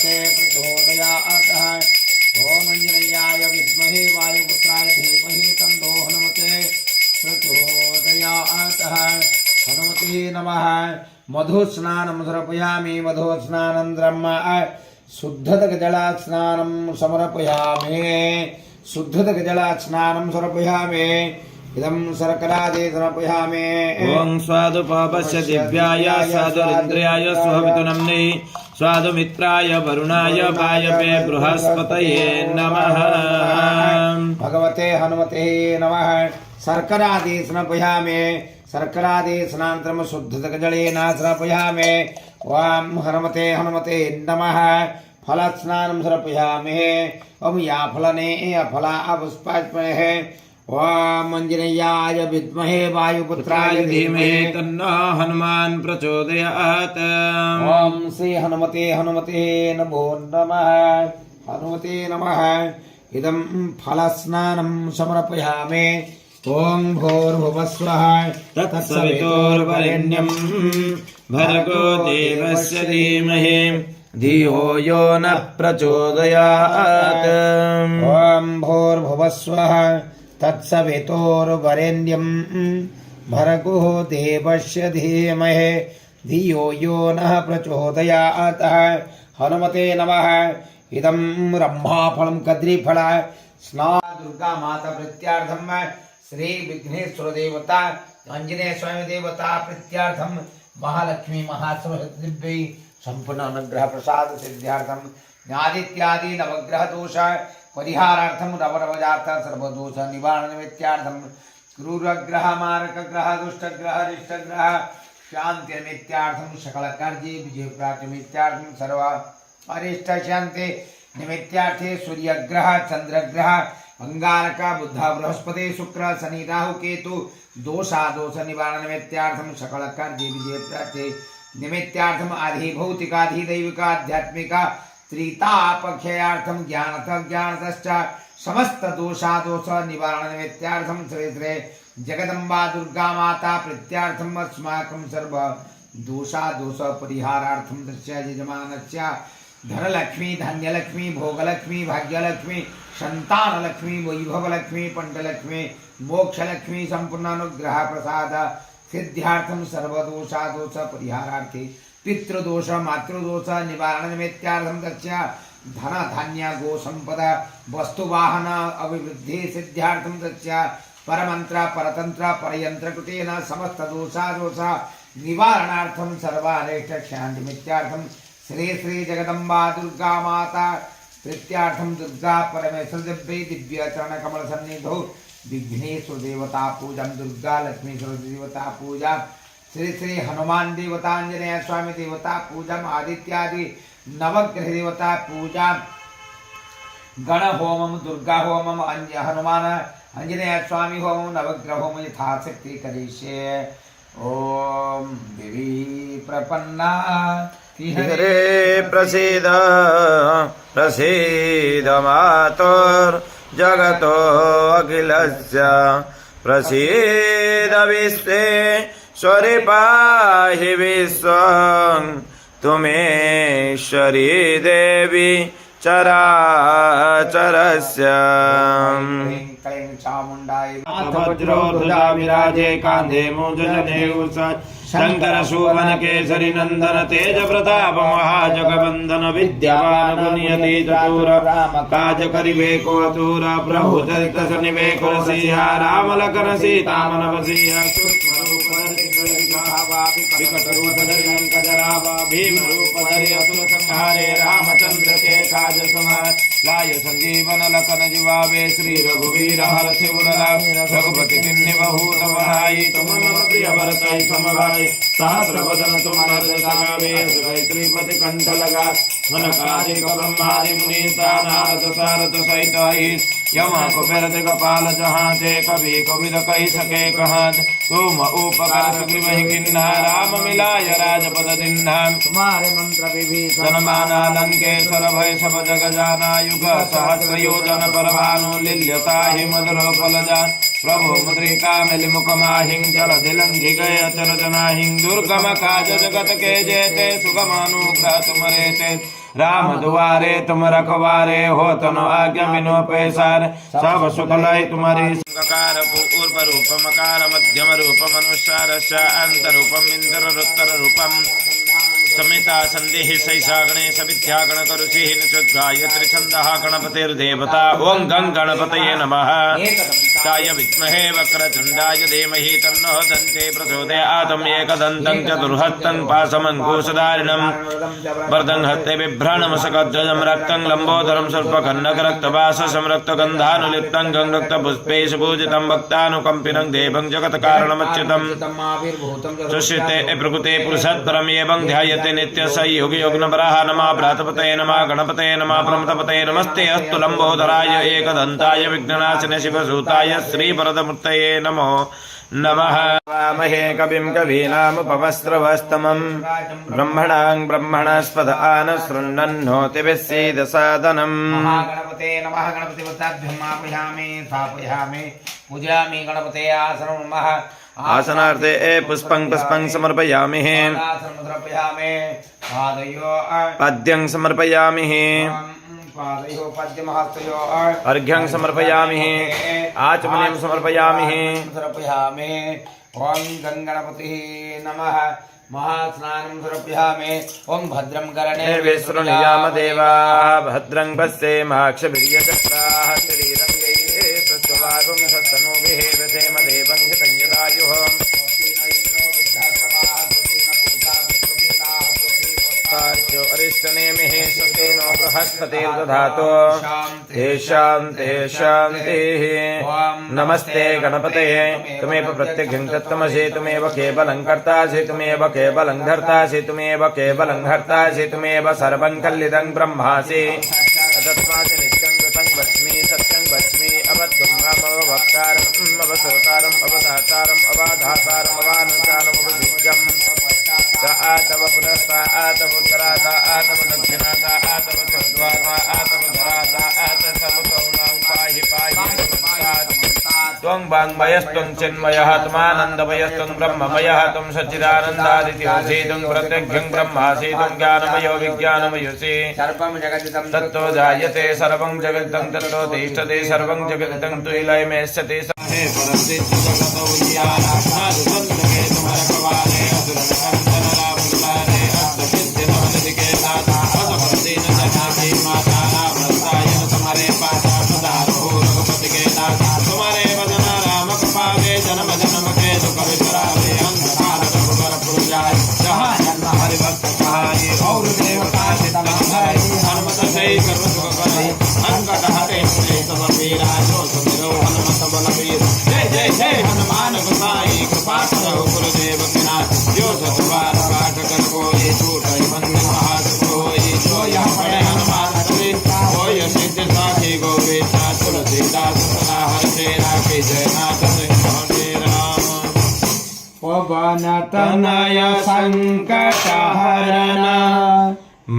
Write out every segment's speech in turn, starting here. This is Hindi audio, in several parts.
हनुमते प्रचोदयात्। ओम अंजनेयाय विद्महे वायुपुत्राय धीमहि तन्नो हनुमते प्रचोदयात्। हनुमते नमः। मधुस्नानं समर्पयामि। मधुस्नानन्तरं शुद्धतकजलास्नानं समर्पयामि। शुद्धतकजलास्नानं समर्पयामि। इदं शर्करादे समर्पयामि। ओं स्वादुपापस्य दिव्याय स्वादुरिन्द्रियाय स्वमिथुनम्नि स्वादुमित्राय वरुणाय वायवे बृहस्पतये नमः। भगवते हनुमते नमः। शर्करादे समर्पयामि। शर्करादे स्नानानन्तरं शुद्धतकजलेन समर्पयामि। ओं हनुमते हनुमते नमः। फलस्नानं समर्पयामि। ओं या फलने फला पुष्पात्मनेः। ओम अंजनेयाय विद्महे वायुपुत्राय धीमहि तन्नो हनुमान् प्रचोदयात्। ओम श्री हनुमते हनुमते नमो नमः। हनुमते नमः। इदं फलस्नानं समर्पयामि। ओम भूर्भुवस्वः तत्सवितुर्वरेण्यं भर्गो देवस्य धीमहि धियो यो न प्रचोदयात्। ओम भूर्भुवस्वः तत्सवितुर्वरेण्यं भर्गो देवस्य धीमहि धियो यो नः प्रचोदयात्। हनुमते नमः। इदं ब्रह्माफलं कद्रीफल स्ना दुर्गा माता प्रीत्यार्थं श्री विघ्नेश्वर देवता आंजनेय स्वामी देवता प्रीत्यार्थं महालक्ष्मी महासरस्वती संपूर्ण अनुग्रह प्रसाद सिद्ध्यार्थं ज्ञादित्यादि नवग्रह दोष परिहारार्थं नवरवजार्थ सर्वदोष निवारण निमित्तार्थं क्रूरग्रह मारकग्रह दुष्टग्रह रिष्टग्रह शांति निमित्तार्थं सकल कार्ये विजय प्राप्ति निमित्तार्थं सर्व अरिष्ट शांति निमित्तार्थे सूर्यग्रह चंद्रग्रह अंगारक बुध बृहस्पति शुक्र शनि राहु केतु दोषा दोष निवारण निमित्तार्थं सकल कार्ये विजय प्राप्ति निमित्तार्थम आधि भौतिक आधि दैविक आध्यात्मिक त्रितापक्षयार्थम ज्ञानत ज्ञानतश्च समस्त दोषा दोष निवारण निमित्तार्थम श्री श्री जगदम्बा दुर्गा माता प्रीत्यार्थम अस्माकं सर्व दोषा दोष परिहारार्थम तस्य यजमानस्य धनलक्ष्मी धान्यलक्ष्मी भोगलक्ष्मी भाग्यलक्ष्मी संतानलक्ष्मी वैभवलक्ष्मी पंडलक्ष्मी मोक्षलक्ष्मी संपूर्ण अनुग्रह प्रसाद सिद्ध्यार्थम सर्वदोषा दोष परिहारार्थे पितृदोष मातृदोष निवारण निमित्तार्थम तस्य धन धान्य गो संपदा वस्तुवाहन अभिवृद्धि सिद्ध्यार्थम तस्य परमंत्र परतंत्र परयंत्र कृतेन समस्त दोषा दोष निवारणार्थम सर्वारेष्ट शांति निमित्तार्थम श्री श्री जगदम्बा दुर्गा माता प्रीत्यार्थम दुर्गा परमेश्वर दिव्य चरण कमल सन्निधौ विघ्नेश्वर देवता पूजा दुर्गा लक्ष्मीश्वर देवता पूजा श्री श्री हनुमान देवता आंजनेय स्वामी देवता पूजा आदित्यादि नवग्रह देवता पूजा गण होमम दुर्गा होमम हनुमान आंजनेय स्वामी होमम नवग्रह होम यथाशक्ति करिष्ये। ओम देवी प्रपन्ना हरे प्रसीद प्रसीद मातुर्जगतो अखिलस्य प्रसीद विश्वेश्वरि पाहि विश्वं त्वमेश्वरी देवी चराचरस्य। भद्रोर्ध्वजा विराजे कान्धे मूर्धजने शंकर शोभन केसरी नंदन तेज प्रताप महाजगबंधन विद्यावान गुणयति चतुर काज करिबे को अतुर प्रभु चरित सनिबे को सिया राम लखन सीता मन बसिया सूक्ष्म रूप विकट रूप धरि कजरावा भीम रूप धरि असुर संहारे रामचंद्र के काज समार लाय संजीवन लखन जीवावे श्री रघुवीर हर शिवर रघुपति किन्नि बहुत बड़ाई तुम मम प्रिय भरतई समभाई सहस्र वदन तुम्हारे सगावे श्रीपति कंठ लगा मन कार्य ब्रह्मादि मुनीसा नारद सारद सहित यमा कुबेर दिगपाल जहाँ ते कभी कविद कही सके कहाँ तुम उपकार सुग्रीवहि किन्ना राम मिलाय राजपद दिन्ना तुम्हारे मंत्र विभीषण माना लंकेश्वर भय सब जग जाना युग सहस्र योजन परभानु लील्यताहि मधुर फलजान प्रभु मुद्रिका मिल मुख माहिं जल दिलंघि गय चर जनाहिं दुर्गम काज जगत के जेते सुगम अनुग्रह तुमरे ते राम दुआरे तुम रखवारे हो तनु आज्ञा बिनु पैसार सब सुख लय तुम्हारी संकार पूर्व रूप मकार मध्यम रूप मनुष्य अंत रूपम इंद्र रुत्तर रूपम समिता संदेह सैषा गणेश विद्या गण करुषि गायत्री छंदः गणपतिर्देवता ओं गं गणपतये नमः ताय विद्महे वक्रतुंडाय धीमहि तन्नो दन्ते प्रचोदयात् एकदन्तं चतुर्हस्तं पाशमङ्कुशधारिणं वरदं हस्ते बिभ्राणं सकज्जं रक्तं लम्बोदरं सर्पकन्नकरक्तवासं रक्तगन्धानुलिप्तं गं रक्तपुष्पैः सुपूजितं भक्तानुकम्पिनं देवं जगत्कारणमच्युतं सुश्रिते प्रकृते पुरुषत्परम् एवं ध्यायते नित्य स योगी योगिनपरः नमः भ्रातपतये नमः गणपतये नमः प्रमथपतये नमस्ते अस्तु लम्बोदराय एकदन्ताय विघ्ननाशिने शिवसूताय श्रीवरदमूर्तये नमो नमः वामहे कविं कवीनामुपमस्रवस्तमं ब्रह्मणां ब्रह्मणस्पद आनशृण्वन्नोतिभिः सीदसादनम् महागणपते नमः गणपतिवताभ्यं मापयामि स्थापयामि पूजयामि गणपते आसनं नमः आसनार्थे पुष्पं पुष्पं समर्पयामि समर्पयामि पद्यं समर्पयामि पादयो पद्यमहस्तयो अर्घ्यं समर्पयामि आचमनीं समर्पयामि समर्पयामि ओं गणपतिः नमः महास्नानं समर्पयामि ओं भद्रं कर्णे विसृणुयाम देवाः भद्रं पश्येमाक्षभिर्यजत्राः शरीरं यैस्तवागुं सत्तनूभिः दशेम देवं हितं यदायुः अरिष्टनेमिः स्वस्तेनो बृहस्पतिर्दधातु शान्तिः नमस्ते गणपतये तुमेव प्रत्यक्षं तत्त्वमसि तुमेव केवलं कर्तासि तुमेव केवलं धर्तासि तुमेव केवलं हर्तासि तुमेव सर्वं कल्लिदं ब्रह्मासि तस्मात् नित्यं कृतं वच्मि सत्यं वच्मि अवद्धं अववक्तारम् अवसोतारम् अवधातारम् अवाधातारम् अवानुचारम् अवधिज्यम् स आतव पुनः स आतव उत्तरा स आतव दक्षिणा स आतव चत्वा स आतव धरा स आत सर्वं पाहि पाहि त्वं वाङ्मयस्त्वं चिन्मयः त्वमानन्दमयस्त्वं ब्रह्ममयः त्वं सच्चिदानन्दादित्योऽसि त्वं प्रत्यक्षं ब्रह्मासि त्वं ज्ञानमयो विज्ञानमयोऽसि सर्वं जगदिदं तत्तो जायते सर्वं जगतं तत्तो तिष्ठति सर्वं जगतं तुयलयमेष्यति जय जय जय हनुमान गोसाई कृपा करो गुरुदेव बिना जो सतबार पाठ कर कोई छूट बंधन महासुख होई जो यह पढ़े हनुमान कवि होय सिद्ध साखी गोविंदा तुलसीदास सदा हर्षे राखे जय नाथ सिंह राम पवन तनय संकट हरण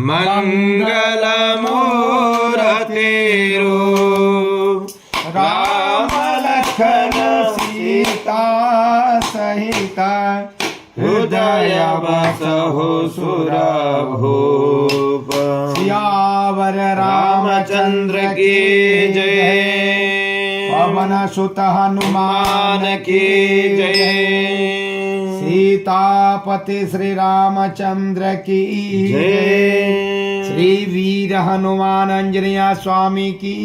मंगल मूर्ति राम लखन सीता सहिता हृदय बसहु सुरभूप सियावर रामचंद्र की जय पवन सुत हनुमान की जय सीतापति श्री रामचंद्र की जय श्री वीर हनुमान अंजनिया स्वामी की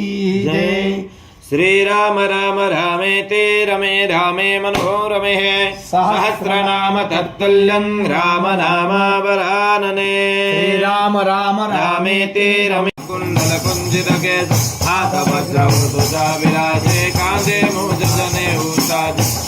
जय श्री राम राम रामेति रमे रामे मनोरमे सहस्रनाम तत्तुल्यं राम नामावरानने श्री राम राम रामेति रमे कुंडल कुंजित केश हाथ वज्र ध्वजा विराजे कांधे मूज जनेऊ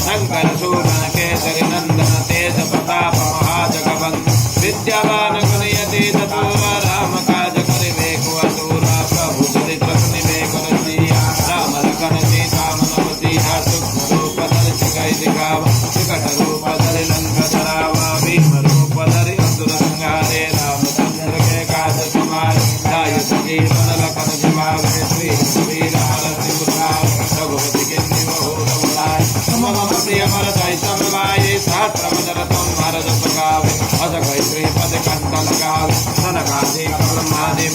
शंकर शोभन केसरी नंदन तेज प्रताप महाजगवंत विद्यावान गुणयति चतुर राम काज करिबे को अतुरा प्रभु चरित्र सुनिबे करसिया राम लखन सीता मन बसिया सूक्ष्म रूप धरि सिकहि दिखावा विकट रूप धरि लंका जरावा भीम रूप धरि असुर संहारे रामचंद्र के काज समारे दाय संजीवन लखन जिमावे श्री कबीर हरसि मुरारे रघुपति के निवहो रघुराय मम प्रिय भरतहि समवाये सहस्र वदनतं भरत सखावे अजगै श्रीपद कंठ लगावे सनकादि ब्रह्मादि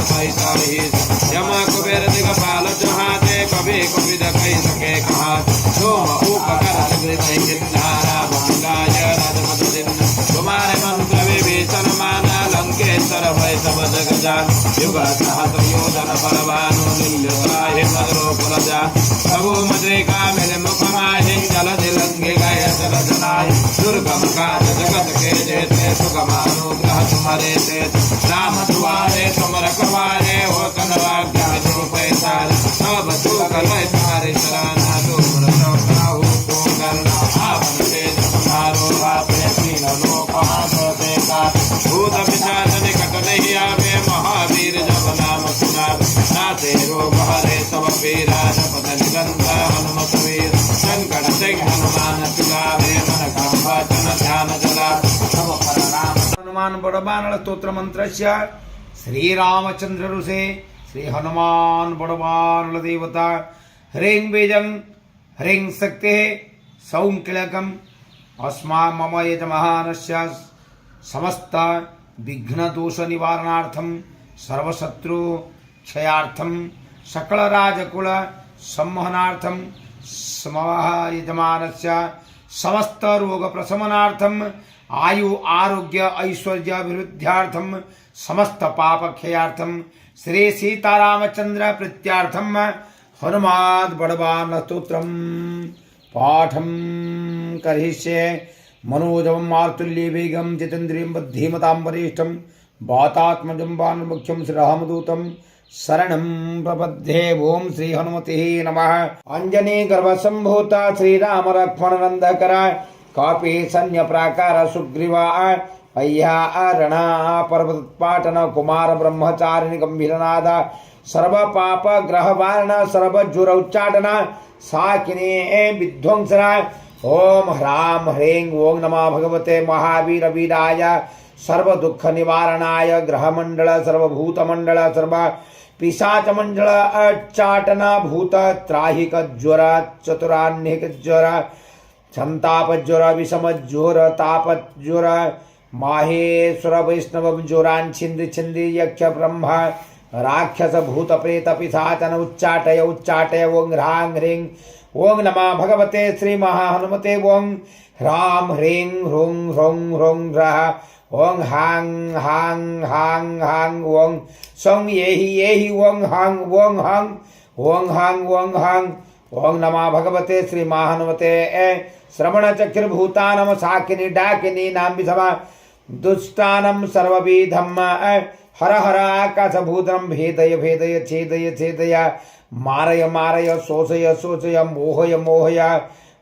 सहित ही यम कुबेर दिगपाल चहाते कभी कुपिद कही सके कहा सोम उपकर सिंधारा भंगाय राजमदिन तुम्हारे मंत्र विभीषण माना लंकेश्वर भय सब जग जान युग सहस्र योजन परवानु निल्य मदरो पुरजा प्रभु मद्रिका मेरे मुख माहि जल दिलंगे गय जल जलाय दुर्गम काज जगत के जेते सुगमानुग्रह तुम्हारे से राम दुआरे तुम रखवारे हो कनवाज्ञा दुरुपय सार सब तू कलय तुम्हारे शरणा तुम रहो को करना आपन तेज तुम्हारो आपने तीन लोक हाथों का भूत पिशाच निकट नहीं आवे महावीर जब नाम सुनावे नाते रोग हरे सब पीरा जपत निरंतर हनुमत वीर संकट से हनुमान तुलावे मन का वचन ध्यान जला सब पर राम हनुमान बड़बान स्तोत्र मंत्रस्य श्री रामचंद्र ऋषे श्री हनुमान बड़बान देवता ह्रीं बीजं ह्रीं शक्ति सौं किलकम अस्मा मम यजमानस्य समस्त विघ्न दोष निवारणार्थम सर्वशत्रु क्षयार्थम सकल राजकुल संवहनार्थम समः यजमानस्य समस्त रोग प्रशमनार्थम आयु आरोग्य ऐश्वर्य अभिवृद्ध्यार्थम समस्त पाप क्षयार्थम श्री सीतारामचंद्र प्रीत्यार्थम हनुमाद बड़बान स्तोत्रम पाठम करिष्ये मनोजवं मार्तुल्ये वेगं जितेन्द्रियं बुद्धिमतां वरिष्ठं वातात्मजं वानरमुख्यं श्रीरामदूतं शरणं प्रपद्ये ओं श्री हनुमते नमः। अंजनी गर्भसंभूता श्रीराम लक्ष्मण नंदकर कापी सन्य प्राकार सुग्रीवा अय्यारणा पर्वतपाटन कुमार ब्रह्मचारिणी गंभीरनाद सर्व पाप ग्रह वारण सर्व ज्वर उच्चाटन साकिने विध्वंसना ओम ह्रां ह्रीं ओं नमः भगवते महावीर वीराय सर्व दुख निवारणाय ग्रह मंडल सर्वभूत मंडल सर्व पिशाच मंडल चाटन भूत त्राहिक ज्वर चतुरान्हिक ज्वर संताप ज्वर विषम ज्वर ताप ज्वर माहेश्वर वैष्णव ज्वरान् छिंदि छिंदि यक्ष ब्रह्म राक्षस भूत प्रेत पिशाचन उच्चाटय उच्चाटय ओं ह्रां ह्रीं ओं नमः भगवते श्री महाहनुमते ओं ह्रां ह्रीं ह्रूं ह्रौं ह्रौं ह्रः ओं हां हां हां हां ओं सौं येहि ओं हां ओं हां ओं हां ओं हां ओं नमः भगवते श्री महाहनुमते श्रवण चक्रभूतानम साकिनी डाकिनी नाम विषमा दुष्टानम सर्वविधम हर हर आकाशभूतम भेदय भेदय छेदय छेदय मारय मारय शोषय शोषय मोहय मोहय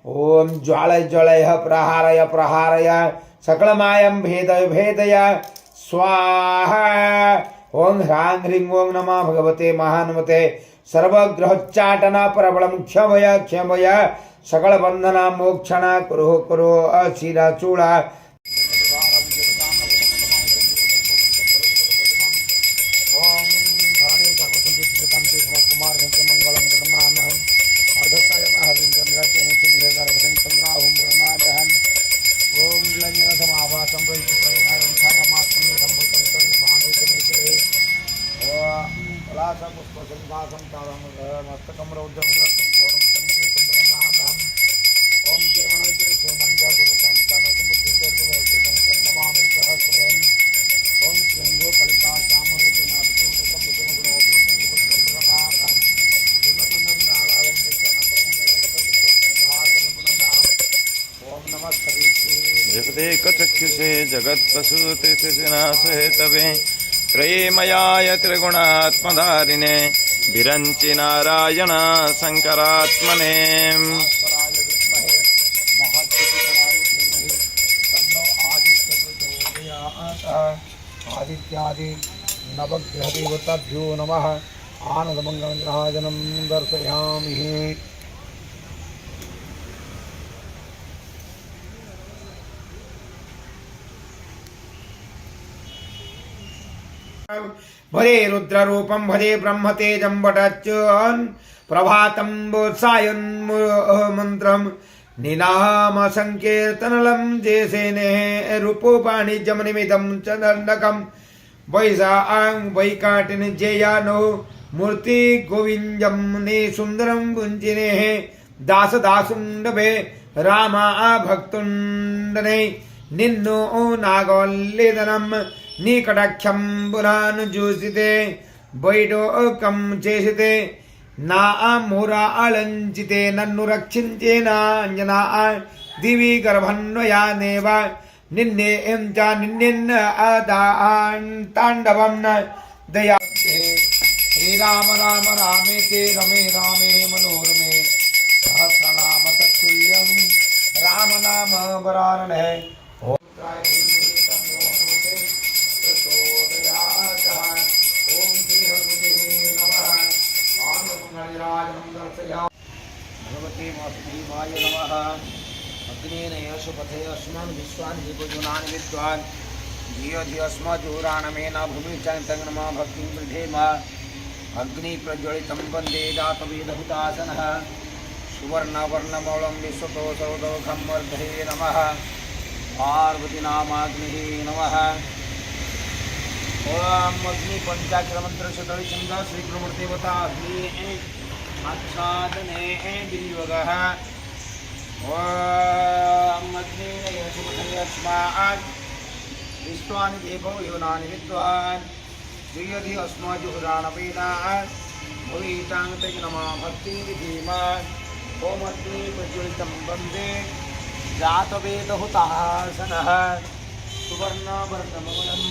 ओम ज्वालय ज्वलय प्रहारय प्रहारय सकलमायं भेदय भेदय स्वाहा ओं ह्रां ह्रीं ओं नमः भगवते महाहनुमते सर्वग्रहोच्चाटन प्रबलं क्षमय क्षमय सकल बंधन मोक्षण कुरु कुरु अशिरा चूड़ा जगदेकचक्षुषे जगत्पशुतिथिनाशे तवे त्रयीमयाय त्रिगुणात्मधारिणे विरञ्चि नारायण शङ्करात्मने आदित्यादि नवग्रह देवताभ्यो नमः। आनन्दमङ्गलराजनं दर्शयामि। भरे रुद्र रूपम भरे ब्रह्म तेजं वटच्चन प्रभातं सायं मंत्रम निनाम संकीर्तनलं जैसेने रूपोपाणिज्यम निमिदं च दंडकम वैशां वैकाटिन जयानो मूर्ति गोविंदम ने सुंदरम गुंजिने दास दासुंडभे रामा भक्तुंडने निन्नो नागोल्लेदनम निकटाक्षम बुलान जूसिते वैडोकम चेसिते ना मूरा अलंचिते नन्नु रक्षिंचे नांजना दिवि गर्भन्वया नेवा निन्ने एं च निन्नेन्न आदान तांडवम न दया श्री राम राम रामेति रमे रामे मनोरमे सहस्रनाम तत्तुल्यं राम नाम वरानने ओम भगवते वासुदेवाय नमः अग्नेन यशपथे अस्मान् विश्वान् जीवजुनान् विद्वान् धियस्मजुराणमेन भूमि चङ्गमा भक्तिं वृधेम अग्नि प्रज्वलितं वन्दे दातवेदहुतासनः सुवर्णवर्णमौलं विश्वतो सौदोघं वर्धे नमः पार्वतीनामाग्निः नमः ओम अग्नि पंचाक्षरमन्त्रशतरि छन्द श्रीकृष्णदेवता अग्नि आच्छादने विनियोगः ओम अग्नेन यशपथयस्मात् विश्वानि देवो योनानि विद्वान् श्रीयधि अस्मजुहुराणवेदात् भुविताङ्गतजनमा भक्तिं विधीम ओम अग्नि प्रज्वलितं वन्दे जातवेदहुतासनः सुवर्णवर्णमौलं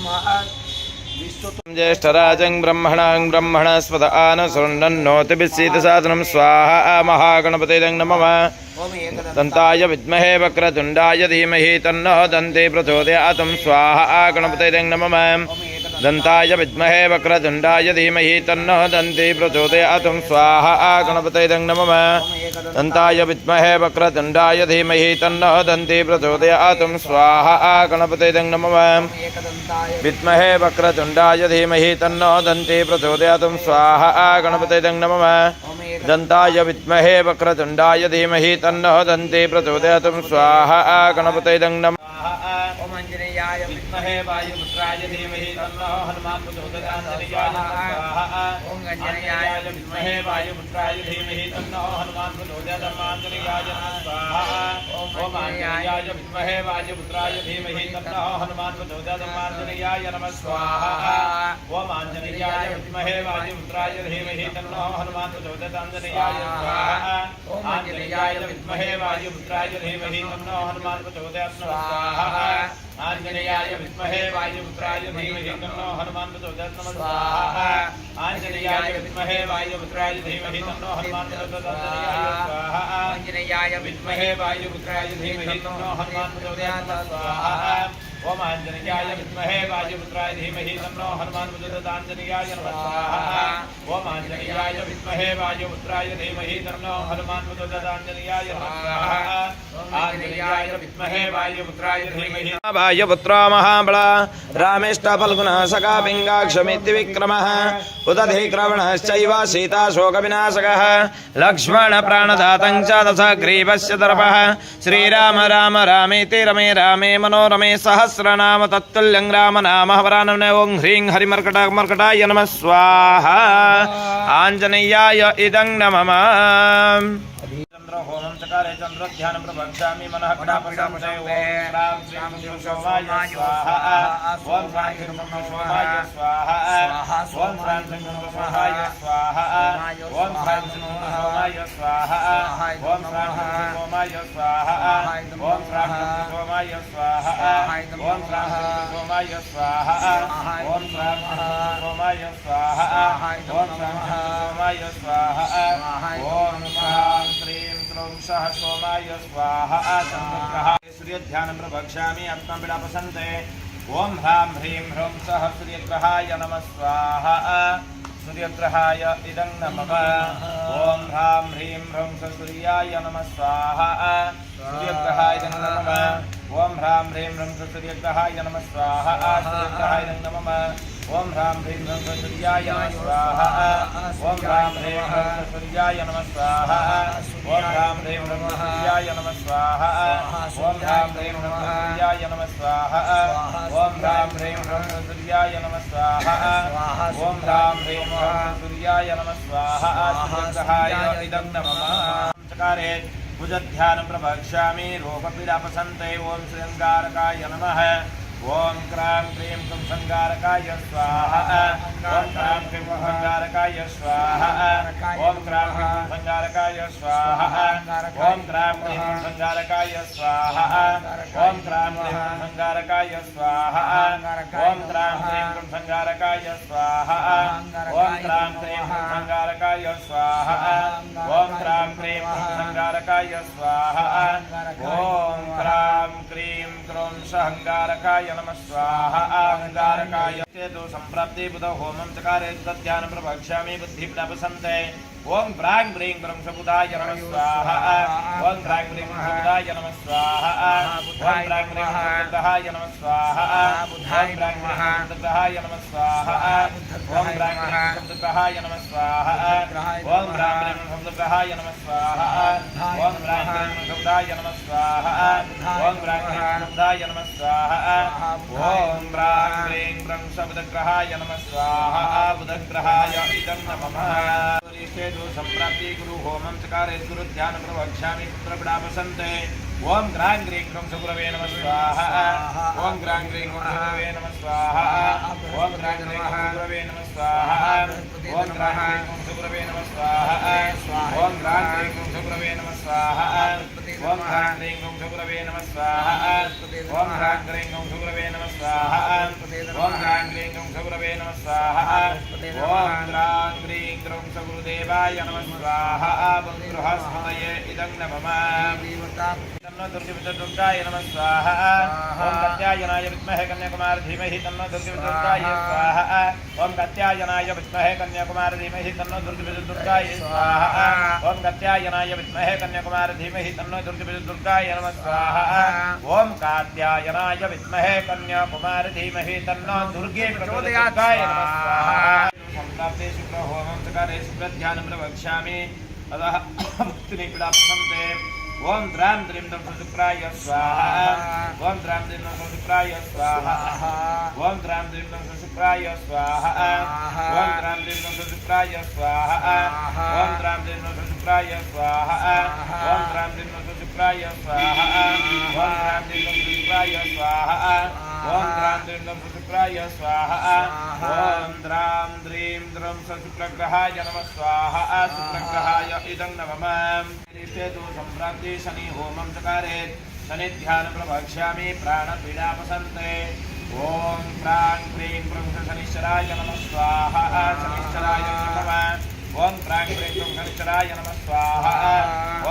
ज्येष्ठराजं ब्रह्मणां ब्रह्मणस्पद आनशृण्वन्नोतिभिस्सीत साधनं स्वाहा महागणपते नमः दन्ताय विद्महे वक्रतुण्डाय धीमहि तन्नो दन्ते प्रचोदयात् स्वाहा गणपते नमः दन्ताय विद्महे वक्रतुण्डाय धीमहि तन्नो दन्ते प्रचोदयात् स्वाहा गणपते नमः दन्ताय विद्महे वक्रतुण्डाय धीमहि तन्नो दन्ते प्रचोदयात् स्वाहा गणपते नमः विद्महे वक्रतुण्डाय धीमहि तन्नो दन्ते प्रचोदयात् स्वाहा गणपते नमः दन्ताय विद्महे वक्रतुण्डाय धीमहि तन्नो दन्ते प्रचोदयात् स्वाहा गणपते नमः ओम अंजनेयाय विद्महे वायुपुत्राय धीमहि तन्नो हनुमान् प्रचोदयात् स्वाहा ओम अंजनेयाय विद्महे वायुपुत्राय धीमहि तन्नो हनुमान् प्रचोदयात् अंजनेयाय स्वाहा ओम अंजनेयाय विद्महे वायुपुत्राय धीमहि तन्नो हनुमान् प्रचोदयात् अंजनेयाय नमः स्वाहा ओम अंजनेयाय विद्महे वायुपुत्राय धीमहि तन्नो हनुमान् प्रचोदयात् अंजनेयाय स्वाहा ओम अंजनेयाय विद्महे वायुपुत्राय धीमहि तन्नो हनुमान् प्रचोदयात् स्वाहा आंजनेयाय विद्महे वायुपुत्राय धीमहि तन्नो हनुमान् प्रचोदयात् स्वाहा आंजनेयाय विद्महे वायुपुत्राय धीमहि तन्नो हनुमान् प्रचोदयात् स्वाहा आंजनेयाय विद्महे वायुपुत्राय धीमहि तन्नो हनुमान् प्रचोदयात् स्वाहा ओम आंजनेयाय विद्महे वायुपुत्राय धीमहि तन्नो हनुमान् प्रचोदयात् आंजनेयाय स्वाहा ओम आंजनेयाय विद्महे वायुपुत्राय धीमहि तन्नो हनुमान् प्रचोदयात् आंजनेयाय स्वाहा आंजनेयाय विद्महे वायुपुत्राय धीमहि वायुपुत्रो महाबला रामेष्ट फल्गुनः सखा पिङ्गाक्षमिति विक्रमः उदधिक्रवणश्चैव सीताशोकविनाशकः लक्ष्मण प्राणदातं च दशग्रीवस्य दर्पः श्रीराम राम रामेति रमे रामे मनोरमे सहस्रनाम तत्तुल्यं राम नाम वरानने ओं ह्रीं हरिमर्कटाय नमः स्वाहा आञ्जनेयाय इदं नमः होमं चकारे चंद्र ध्यान प्रभक्षामि मनः कटापशामसे ओम राम श्रीं शिवाय स्वाहा ओम राम श्रीं शिवाय स्वाहा ओम राम श्रीं शिवाय स्वाहा ओम राम श्रीं शिवाय स्वाहा ओम राम श्रीं शिवाय स्वाहा ओम राम श्रीं शिवाय स्वाहा ओम राम श्रीं शिवाय स्वाहा ओम राम श्रीं शिवाय स्वाहा ओम राम श्रीं शिवाय स्वाहा ओम राम श्रीं सह सोमाय स्वाहा चंद्रग्रह सूर्यध्यानं प्रभक्षामि आत्मविलापसन्ते ओम ह्रां ह्रीं ह्रूं सह सूर्यग्रहाय नमः स्वाहा सूर्यग्रहाय इदं नमः ओम ह्रां ह्रीं ह्रूं सह सूर्याय नमः स्वाहा सूर्यग्रहाय इदं नमः ओम ह्रां ह्रीं ह्रूं सह सूर्यग्रहाय नमः स्वाहा सूर्यग्रहाय इदं नमः ओम ह्रां ह्रीं ह्रं सूर्याय नमः स्वाहा ओम ह्रां ह्रीं ह्रं सूर्याय नमः स्वाहा ओम ह्रां ह्रीं ह्रं सूर्याय नमः स्वाहा ओम ह्रां ह्रीं ह्रं सूर्याय नमः स्वाहा ओम ह्रां ह्रीं ह्रं सूर्याय नमः स्वाहा ओम ह्रां ह्रीं ह्रं सूर्याय नमः स्वाहा सूर्यग्रहाय इदं नमः चकारे भुजध्यानं प्रवक्ष्यामि रोगपीडापसन्ते ओम श्रीअङ्गारकाय नमः ओम क्रां क्रीं क्रूं संगारकाय स्वाहा ओम क्रां क्रीं क्रूं संगारकाय स्वाहा ओम क्रां क्रीं क्रूं संगारकाय स्वाहा ओम क्रां क्रीं क्रूं संगारकाय स्वाहा ओम क्रां क्रीं क्रूं संगारकाय स्वाहा ओम क्रां क्रीं क्रूं संगारकाय स्वाहा ओम क्रां क्रीं क्रूं संगारकाय स्वाहा ओम क्रां क्रीं क्रूं संगारकाय स्वाहा ओम क्रां क्रीं क्रूं संगारकाय नमः स्वाहा अंगारकाय हेतु संप्राप्ति बुध होमं चकारे तद्ध्यानं प्रवक्ष्यामि बुद्धिप्रापसन्ते ओम ब्रां ब्रीं ब्रं सबुधाय नमः स्वाहा ओम ब्रां ब्रीं सबुधाय नमः स्वाहा ओम ब्रां ब्रीं सबुधाय नमः स्वाहा ओम ब्रां ब्रीं सबुधाय नमः स्वाहा ओम ब्रां ब्रीं सबुधाय नमः स्वाहा ओम ब्रां ब्रीं सबुधाय नमः स्वाहा ओम ब्रां ब्रीं सबुधाय नमः स्वाहा ओम ब्रां ब्रीं सबुधाय नमः स्वाहा ओम ब्रां ब्रीं ब्रं सबुधग्रहाय नमः स्वाहा बुधग्रहाय इदं नमः हेतु संप्राप्ति गुरु होमं चकारे गुरु ध्यान प्रवक्ष्यामि पुत्रपीडापसन्ते ओम ग्रां ग्रीं क्रूं सुगुरवे नमः स्वाहा ओम ग्रां ग्रीं क्रूं सुगुरवे नमः स्वाहा ओम ग्रां ग्रीं क्रूं सुगुरवे नमः स्वाहा ओम ग्रां ग्रीं क्रूं सुगुरवे नमः स्वाहा ओम ग्रां ग्रीं क्रूं सुगुरवे नमः स्वाहा ओम ग्रां ग्रीं क्रूं सुगुरवे नमः स्वाहा ओम ग्रां ग्रीं क्रूं सुगुरवे नमः स्वाहा ओम ग्रां ग्रीं क्रूं सुगुरवे नमः स्वाहा ओम ग्रां ग्रीं क्रूं सगुरुदेवाय नमः स्वाहा बृहस्पतये इदं नमः तन्नो दुर्गाय नमः स्वाहा ओम कात्यायनाय विद्महे कन्याकुमारी धीमहि तन्नो दुर्गाय स्वाहा ओम कात्यायनाय विद्महे कन्याकुमारी धीमहि तन्नो दुर्गाय स्वाहा ओम कात्यायनाय विद्महे कन्याकुमारी धीमहि तन्नो दुर्गाय नमः स्वाहा ओम कात्यायनाय विद्महे कन्याकुमारी धीमहि तन्नो दुर्गे प्रचोदयात् नमः स्वाहा संप्राप्ते शुक्र होमं चकारे शुक्रध्यानं प्रवक्ष्यामि अतः भक्तिनिपीडापसन्ते ओम द्रां द्रीं द्रं शुक्राय स्वाहा ओम द्रां द्रीं द्रं शुक्राय स्वाहा ओम द्रां द्रीं द्रं शुक्राय स्वाहा ओम द्रां द्रीं द्रं शुक्राय स्वाहा ओम द्रां द्रीं द्रं शुक्राय स्वाहा ओम द्रां द्रीं द्रं शुक्राय स्वाहा ओम द्रां द्रीं द्रं शुक्राय स्वाहा ओम द्रां द्रीं द्रं शुक्राय स्वाहा ओम द्रां द्रीं द्रं शुक्रग्रहाय नमः स्वाहा शुक्रग्रहाय इदं नमः हेतु संप्राप्ति शनि होमं चकारे शनि ध्यानं प्रवक्ष्यामि प्राणपीडापसन्ते ओम प्रां क्रीं क्रूं शनिश्चराय नमः स्वाहा शनिश्चराय नमः ओम प्रां क्रीं क्रूं शनिश्चराय नमः स्वाहा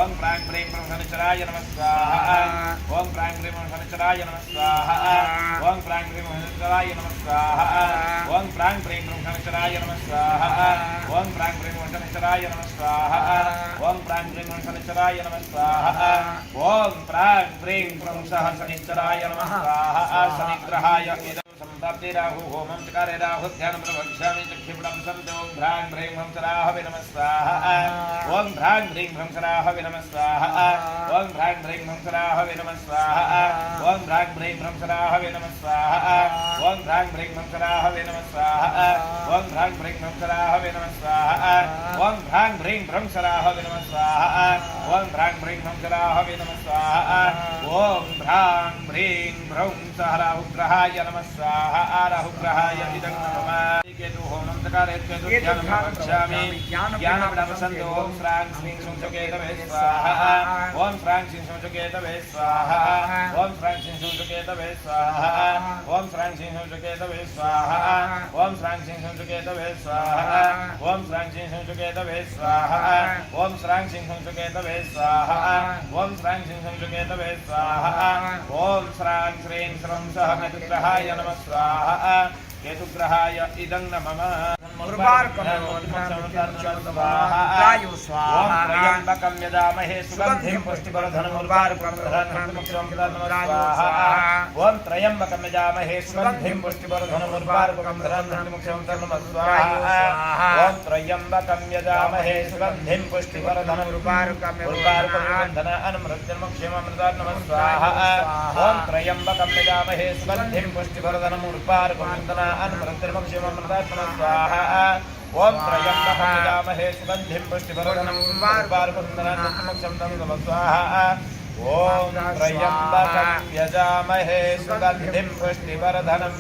ओम प्रां क्रीं क्रूं शनिश्चराय नमः स्वाहा ओम प्रां क्रीं क्रूं शनिश्चराय नमः स्वाहा ओम प्रां क्रीं क्रूं शनिश्चराय नमः स्वाहा ओम प्रां क्रीं क्रूं शनिश्चराय नमः स्वाहा ओम प्रां क्रीं क्रूं शनिश्चराय नमः स्वाहा ओम प्रां क्रीं क्रूं शनिश्चराय नमः स्वाहा ओम प्रां क्रीं क्रूं शनिश्चराय नमः स्वाहा शनिग्रहाय इदं संप्राप्ते राहु होमं चकारे राहु ध्यानं प्रवक्ष्यामि चक्षुपीडापसन्ते ओम भ्रां ह्रीं ह्रं सराहवे नमः स्वाहा ओम भ्रां ह्रीं ह्रं सराहवे नमः स्वाहा ओम भ्रां ह्रीं ह्रं सराहवे नमः स्वाहा ओम भ्रां ह्रीं ह्रं सराहवे नमः स्वाहा ओम भ्रां ह्रीं ह्रं सराहवे नमः स्वाहा ओम भ्रां ह्रीं ह्रं सराहवे नमः स्वाहा ओम भ्रां ह्रीं ह्रं सराहवे नमः स्वाहा ओम भ्रां ह्रीं ह्रं सराहवे नमः स्वाहा ओम भ्रां ह्रीं ह्रं सहराहुग्रहाय नमः स्वाहा राहुग्रहाय इदं नमः केतु होमं चकारे केतु ध्यानं प्रवक्ष्यामि ज्ञानपीडापसन्ते ओम श्रां श्रीं सुकेतवे स्वाहा ओम श्रां श्रीं सुकेतवे स्वाहा ओम श्रां श्रीं सुकेतवे स्वाहा ओम श्रां श्रीं सुकेतवे स्वाहा ओम श्रां श्रीं सुकेतवे स्वाहा ओम श्रां श्रीं सुकेतवे स्वाहा ओम श्रां श्रीं सुकेतवे स्वाहा ओम श्रां श्रीं सुकेतवे स्वाहा ओम श्रां श्रीं श्रं सह केतुग्रहाय नमः स्वाहा केतुग्रहाय इदं नमः उर्वारुकमेव त्र्यम्बकं यजामहे सुगन्धिं पुष्टिवर्धनम् उर्वारुकं ॐ त्र्यम्बकं यजामहे सुगन्धिं पुष्टिवर्धनम् उर्वारुकं ॐ त्र्यम्बकं यजामहे सुगन्धिं पुष्टिवर्धनम् उर्वारुकं अनुमृत्यन्मुक्षेममृतान्नमः स्वाहा ॐ त्र्यम्बकं यजामहे सुगन्धिं पुष्टिवर्धनम् उर्वारुकं अनुमृत्यन्मुक्षेममृतान्नमः स्वाहा ॐ त्र्यम्बकं यजामहे सुगन्धिं पुष्टिवर्धनम् उर्वारुकं स्वाहा ॐ त्र्यम्बकं यजामहे सुगन्धिं पुष्टिवर्धनम्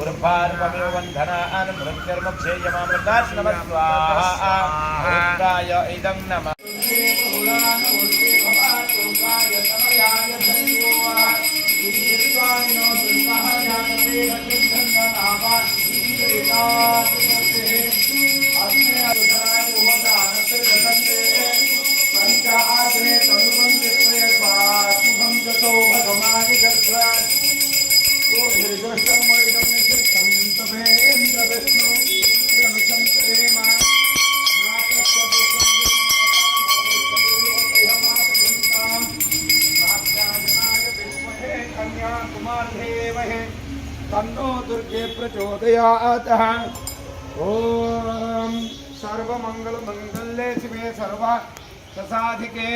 उर्वारुकमिव बन्धनान् मृत्युर्मुक्षेयमामृतान्नमः स्वाहा रुद्राय इदं नमः तन्नो दुर्गे प्रचोदयात् ॐ सर्वमङ्गलमङ्गल्ये शिवे सर्वार्थसाधिके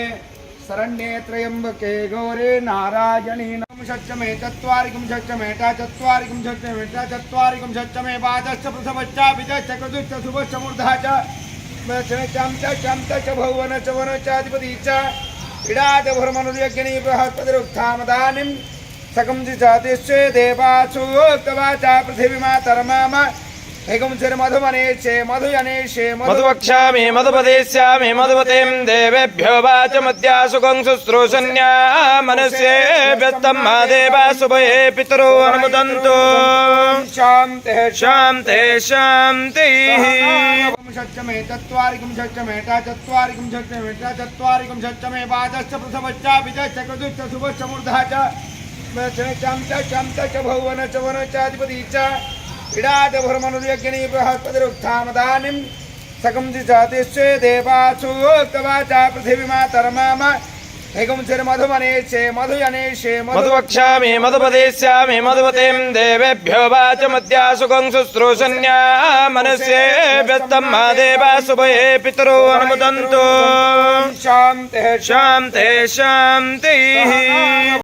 शरण्ये त्र्यम्बके गौरे नारायणी नमः चत्वारिकं षट्चमेटा चत्वारिकं षट्चमेटा चत्वारिकं षट्चमे पादश्च प्रथमश्च विदश्च कृतुश्च शुभश्च मूर्धः च च भुवन च वन चाधिपति च इडादभुर्मनुर्यज्ञनी बृहस्पतिरुत्थामदानीं सकं दिशातिश्चे देवासु तवाचा पृथिवीमातर्माम एकंसर मधुमनेशे मधुयनेशे मधुवक्ष्यामि मधुपदेस्यामि मधुपतिं देवेभ्यो वाचमद्यासु शुश्रूषण्या मनस्येभ्यस्तं मा देवा सुभये पितरो अनुमोदन्तु शान्तिः शान्तिः शान्तिः षट्चमे चत्वारिकं षट्चमेटा चत्वारिकं षट्चमेटा चत्वारिकं षट्चमे पादश्च प्रथमश्च विदश्च कृतुश्च शुभश्च मूर्धः च च भुवन च वन चाधिपति च इडादभुर्मनुर्यज्ञनी बृहस्पतिरुत्थामदानीं सकं दिशातिश्चे देवासु तवाचा पृथिवीमातर्माम एकंसर मधुमनेशे मधुयनेशे मधुवक्ष्यामि मधुपदेस्यामि मधुपतिं देवेभ्यो वाचमद्यासु शुश्रूषण्या मनस्येभ्यस्तं मा देवा सुभये पितरो अनुमोदन्तु शान्तिः शान्तिः शान्तिः